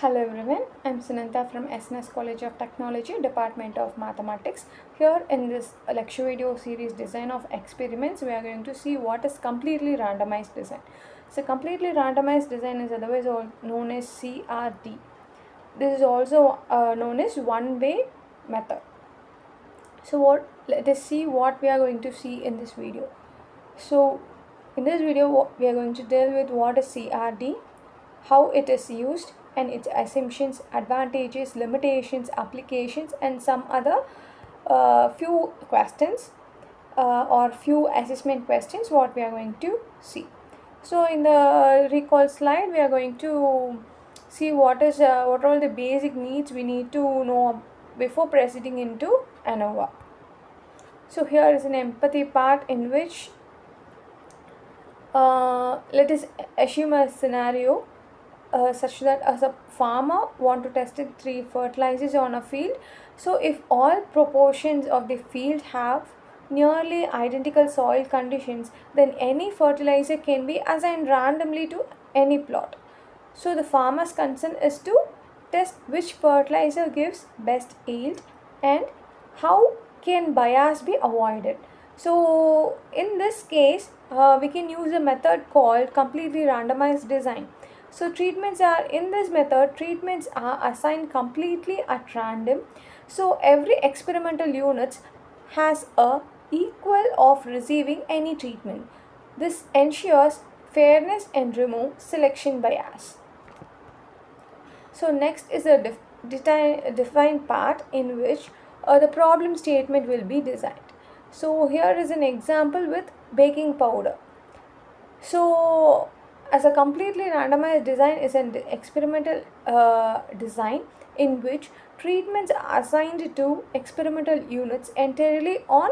Hello everyone, I'm Sunanta from SNS College of Technology, Department of Mathematics. Here in this lecture video series Design of Experiments, we are going to see what is completely randomized design. So completely randomized design is otherwise known as CRD. This is also known as one-way method. So let us see what we are going to see in this video. So in this video we are going to deal with what is CRD, how it is used and its assumptions, advantages, limitations, applications and some other few questions or few assessment questions what we are going to see. So in the recall slide we are going to see what are all the basic needs we need to know before proceeding into ANOVA. So here is an empathy part in which let us assume a scenario such that as a farmer want to test 3 fertilizers on a field. So if all proportions of the field have nearly identical soil conditions, then any fertilizer can be assigned randomly to any plot. So the farmer's concern is to test which fertilizer gives best yield and how can bias be avoided. So in this case we can use a method called completely randomized design. So treatments are assigned completely at random. So every experimental unit has a equal of receiving any treatment. This ensures fairness and remove selection bias. So next is a defined part in which the problem statement will be designed. So here is an example with baking powder. So as a completely randomized design is an experimental design in which treatments are assigned to experimental units entirely on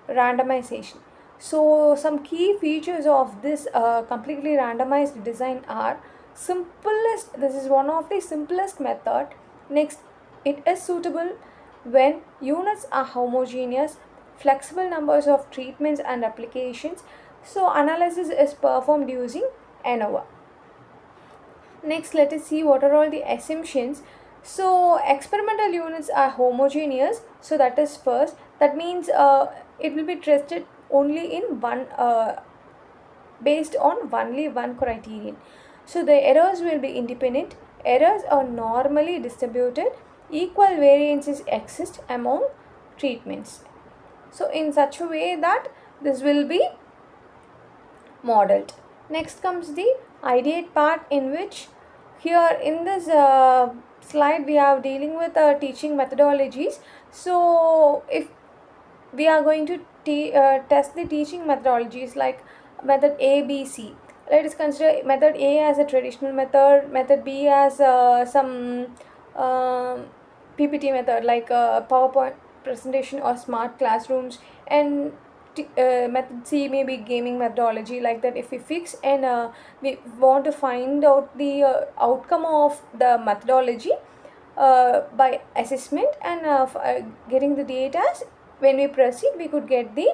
randomization. So some key features of this completely randomized design are this is one of the simplest method. Next, it is suitable when units are homogeneous, flexible numbers of treatments and applications. So analysis is performed using ANOVA. Next, let us see what are all the assumptions. So experimental units are homogeneous. So that is first. That means it will be tested only in one based on only one criterion. So the errors will be independent. Errors are normally distributed. Equal variances exist among treatments. So in such a way that this will be modeled. Next comes the ideate part in which here in this slide we are dealing with teaching methodologies. So if we are going to test the teaching methodologies like method A, B, C. Let us consider method A as a traditional method B as some PPT method like PowerPoint presentation or smart classrooms, and method C may be gaming methodology like that. If we fix and we want to find out the outcome of the methodology by assessment and getting the data, when we proceed we could get the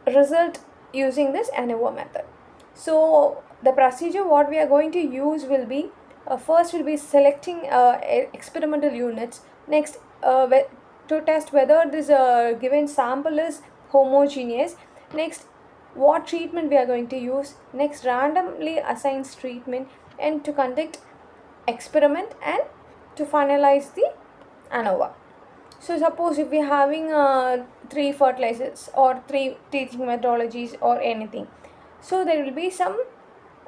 result using this ANOVA method. So the procedure what we are going to use will be first will be selecting experimental units. Next to test whether this given sample is homogeneous. Next, what treatment we are going to use. Next, randomly assigns treatment, and to conduct experiment and to finalize the ANOVA. So suppose if we are having 3 fertilizers or 3 teaching methodologies or anything, so there will be some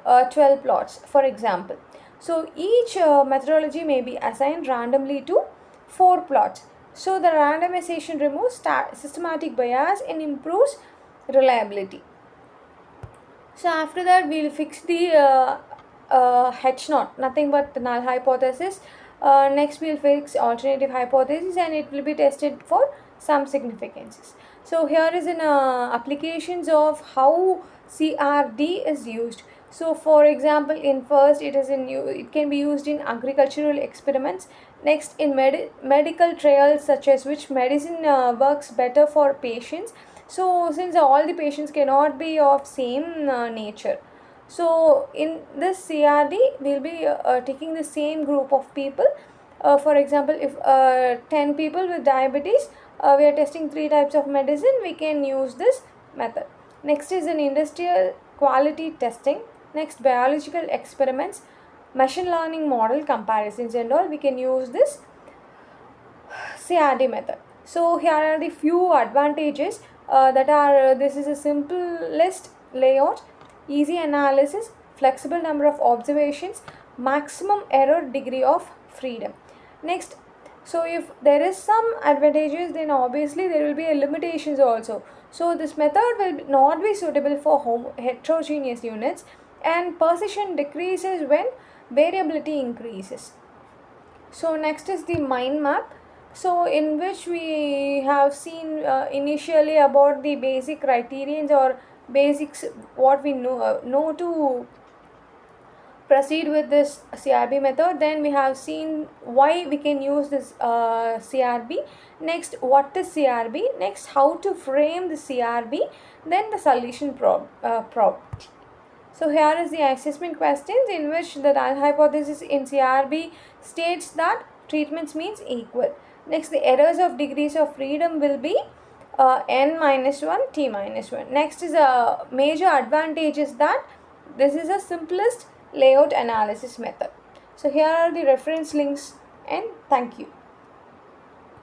12 plots for example. So each methodology may be assigned randomly to 4 plots. So the randomization removes systematic bias and improves reliability. So after that we will fix the H0, nothing but the null hypothesis. Next we will fix alternative hypothesis and it will be tested for some significances. So here is an applications of how CRD is used. So for example, in first it can be used in agricultural experiments. Next, in medical trials such as which medicine works better for patients. So since all the patients cannot be of same nature, So in this CRD, we'll be taking the same group of people. For example, if 10 people with diabetes, we are testing 3 types of medicine, we can use this method. Next is an industrial quality testing. Next, biological experiments, machine learning model comparisons and all, we can use this CRD method. So here are the few advantages that are this is a simplest layout, easy analysis, flexible number of observations, maximum error degree of freedom. Next, so if there is some advantages, then obviously there will be a limitations also. So this method will not be suitable for heterogeneous units, and precision decreases when variability increases. So next is the mind map. So in which we have seen initially about the basic criterions or basics what we know to proceed with this CRB method. Then we have seen why we can use this CRB. Next, what is CRB? Next, how to frame the CRB. Then the solution prob. So here is the assessment questions in which the null hypothesis in CRB states that treatments means equal. Next, the errors of degrees of freedom will be n minus 1, t minus 1. Next is a major advantage is that this is a simplest layout analysis method. So here are the reference links, and thank you.